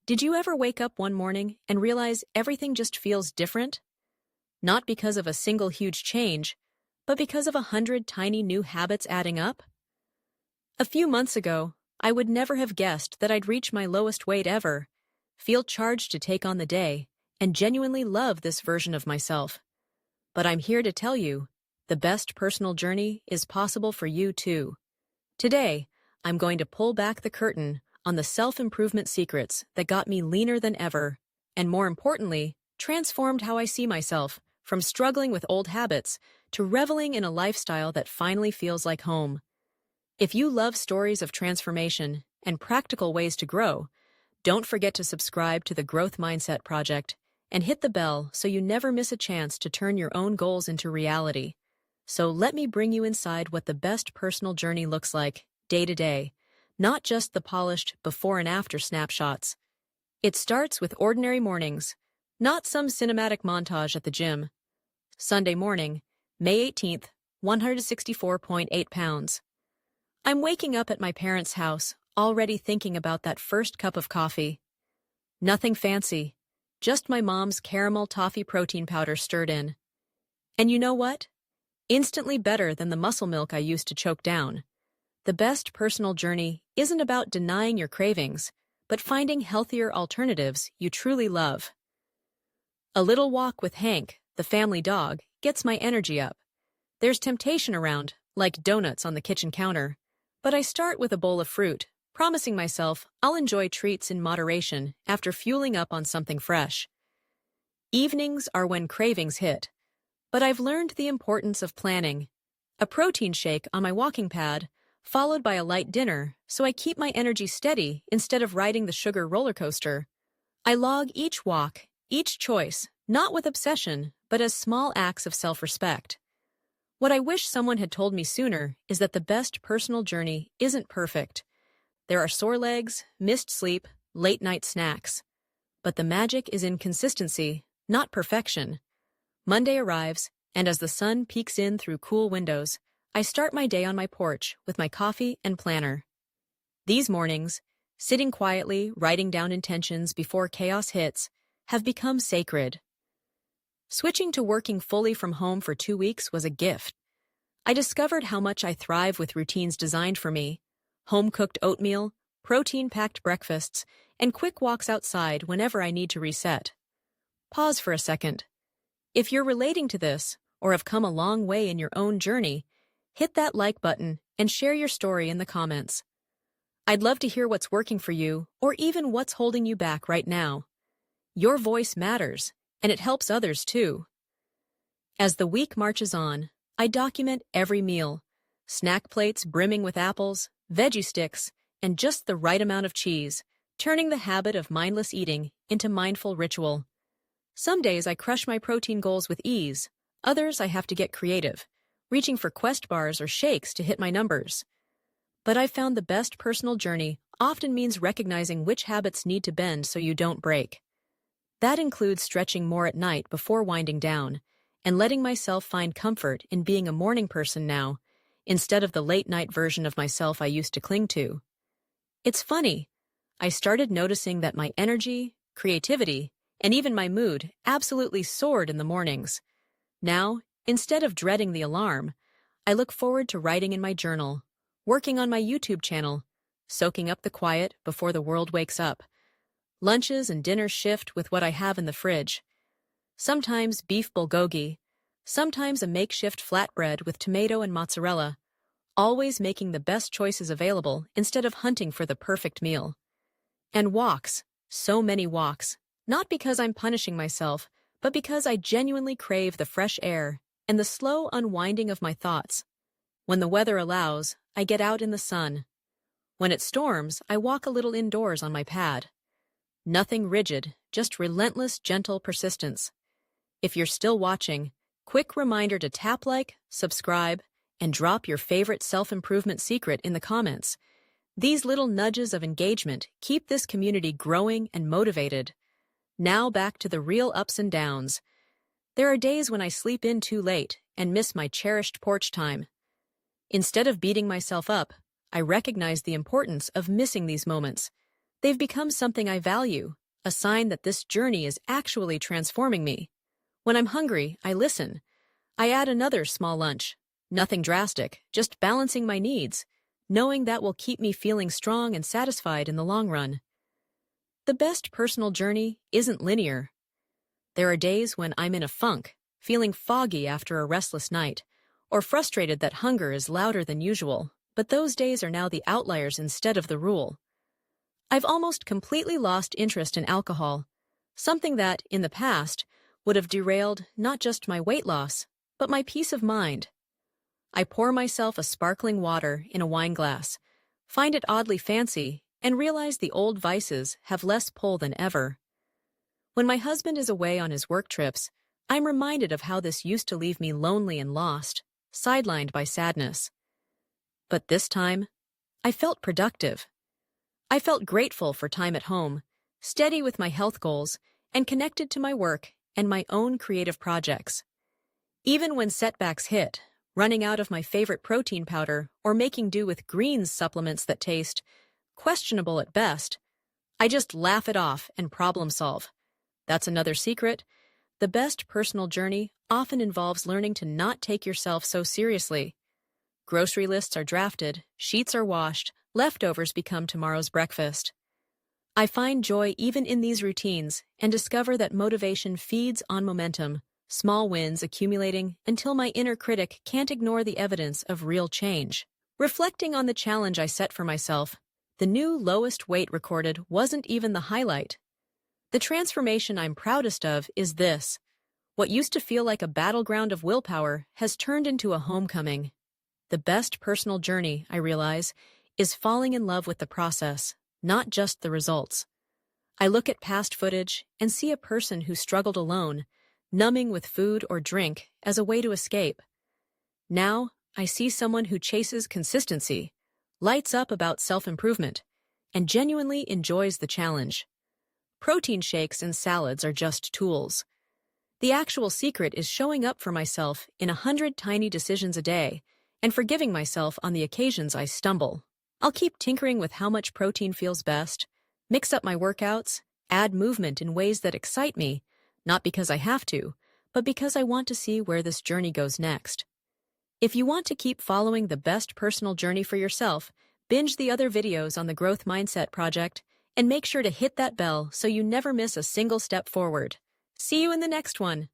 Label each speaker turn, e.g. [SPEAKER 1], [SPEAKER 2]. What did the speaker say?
[SPEAKER 1] Did you ever wake up one morning and realize everything just feels different? Not because of a single huge change, but because of 100 tiny new habits adding up? A few months ago, I would never have guessed that I'd reach my lowest weight ever, feel charged to take on the day, and genuinely love this version of myself. But I'm here to tell you, the best personal journey is possible for you too. Today, I'm going to pull back the curtain on the self-improvement secrets that got me leaner than ever, and more importantly, transformed how I see myself, from struggling with old habits to reveling in a lifestyle that finally feels like home. If you love stories of transformation and practical ways to grow, don't forget to subscribe to the Growth Mindset Project and hit the bell so you never miss a chance to turn your own goals into reality. So let me bring you inside what the best personal journey looks like, day to day, not just the polished before and after snapshots. It starts with ordinary mornings, not some cinematic montage at the gym. Sunday morning, May 18th, 164.8 pounds. I'm waking up at my parents' house, already thinking about that first cup of coffee. Nothing fancy, just my mom's caramel toffee protein powder stirred in. And you know what? Instantly better than the muscle milk I used to choke down. The best personal journey isn't about denying your cravings, but finding healthier alternatives you truly love. A little walk with Hank, the family dog, gets my energy up. There's temptation around, like donuts on the kitchen counter, but I start with a bowl of fruit, promising myself I'll enjoy treats in moderation after fueling up on something fresh. Evenings are when cravings hit, but I've learned the importance of planning. A protein shake on my walking pad, followed by a light dinner, so I keep my energy steady instead of riding the sugar roller coaster. I log each walk, each choice, not with obsession, but as small acts of self-respect. What I wish someone had told me sooner is that the best personal journey isn't perfect. There are sore legs, missed sleep, late-night snacks. But the magic is in consistency, not perfection. Monday arrives, and as the sun peeks in through cool windows, I start my day on my porch with my coffee and planner. These mornings, sitting quietly, writing down intentions before chaos hits, have become sacred. Switching to working fully from home for 2 weeks was a gift. I discovered how much I thrive with routines designed for me: home-cooked oatmeal, protein-packed breakfasts, and quick walks outside whenever I need to reset. Pause for a second. If you're relating to this, or have come a long way in your own journey, hit that like button and share your story in the comments. I'd love to hear what's working for you, or even what's holding you back right now. Your voice matters, and it helps others too. As the week marches on, I document every meal: snack plates brimming with apples, veggie sticks, and just the right amount of cheese, turning the habit of mindless eating into mindful ritual. Some days I crush my protein goals with ease, others I have to get creative, reaching for Quest bars or shakes to hit my numbers. But I've found the best personal journey often means recognizing which habits need to bend so you don't break. That includes stretching more at night before winding down, and letting myself find comfort in being a morning person now, instead of the late-night version of myself I used to cling to. It's funny, I started noticing that my energy, creativity, and even my mood absolutely soared in the mornings. Now, instead of dreading the alarm, I look forward to writing in my journal, working on my YouTube channel, soaking up the quiet before the world wakes up. Lunches and dinners shift with what I have in the fridge. Sometimes beef bulgogi, sometimes a makeshift flatbread with tomato and mozzarella, always making the best choices available instead of hunting for the perfect meal. And walks, so many walks, not because I'm punishing myself, but because I genuinely crave the fresh air and the slow unwinding of my thoughts. When the weather allows, I get out in the sun. When it storms, I walk a little indoors on my pad. Nothing rigid, just relentless, gentle persistence. If you're still watching, quick reminder to tap like, subscribe, and drop your favorite self-improvement secret in the comments. These little nudges of engagement keep this community growing and motivated. Now back to the real ups and downs. There are days when I sleep in too late and miss my cherished porch time. Instead of beating myself up, I recognize the importance of missing these moments. They've become something I value, a sign that this journey is actually transforming me. When I'm hungry, I listen. I add another small lunch. Nothing drastic, just balancing my needs, knowing that will keep me feeling strong and satisfied in the long run. The best personal journey isn't linear. There are days when I'm in a funk, feeling foggy after a restless night, or frustrated that hunger is louder than usual, but those days are now the outliers instead of the rule. I've almost completely lost interest in alcohol, something that, in the past, would have derailed not just my weight loss, but my peace of mind. I pour myself a sparkling water in a wine glass, find it oddly fancy, and realize the old vices have less pull than ever. When my husband is away on his work trips, I'm reminded of how this used to leave me lonely and lost, sidelined by sadness. But this time, I felt productive. I felt grateful for time at home, steady with my health goals, and connected to my work and my own creative projects. Even when setbacks hit, running out of my favorite protein powder or making do with greens supplements that taste questionable at best, I just laugh it off and problem solve. That's another secret. The best personal journey often involves learning to not take yourself so seriously. Grocery lists are drafted, sheets are washed, leftovers become tomorrow's breakfast. I find joy even in these routines and discover that motivation feeds on momentum, small wins accumulating until my inner critic can't ignore the evidence of real change. Reflecting on the challenge I set for myself, the new lowest weight recorded wasn't even the highlight. The transformation I'm proudest of is this. What used to feel like a battleground of willpower has turned into a homecoming. The best personal journey, I realize, is falling in love with the process, not just the results. I look at past footage and see a person who struggled alone, numbing with food or drink as a way to escape. Now, I see someone who chases consistency, lights up about self-improvement, and genuinely enjoys the challenge. Protein shakes and salads are just tools. The actual secret is showing up for myself in 100 tiny decisions a day and forgiving myself on the occasions I stumble. I'll keep tinkering with how much protein feels best, mix up my workouts, add movement in ways that excite me, not because I have to, but because I want to see where this journey goes next. If you want to keep following the best personal journey for yourself, binge the other videos on the Growth Mindset Project and make sure to hit that bell so you never miss a single step forward. See you in the next one.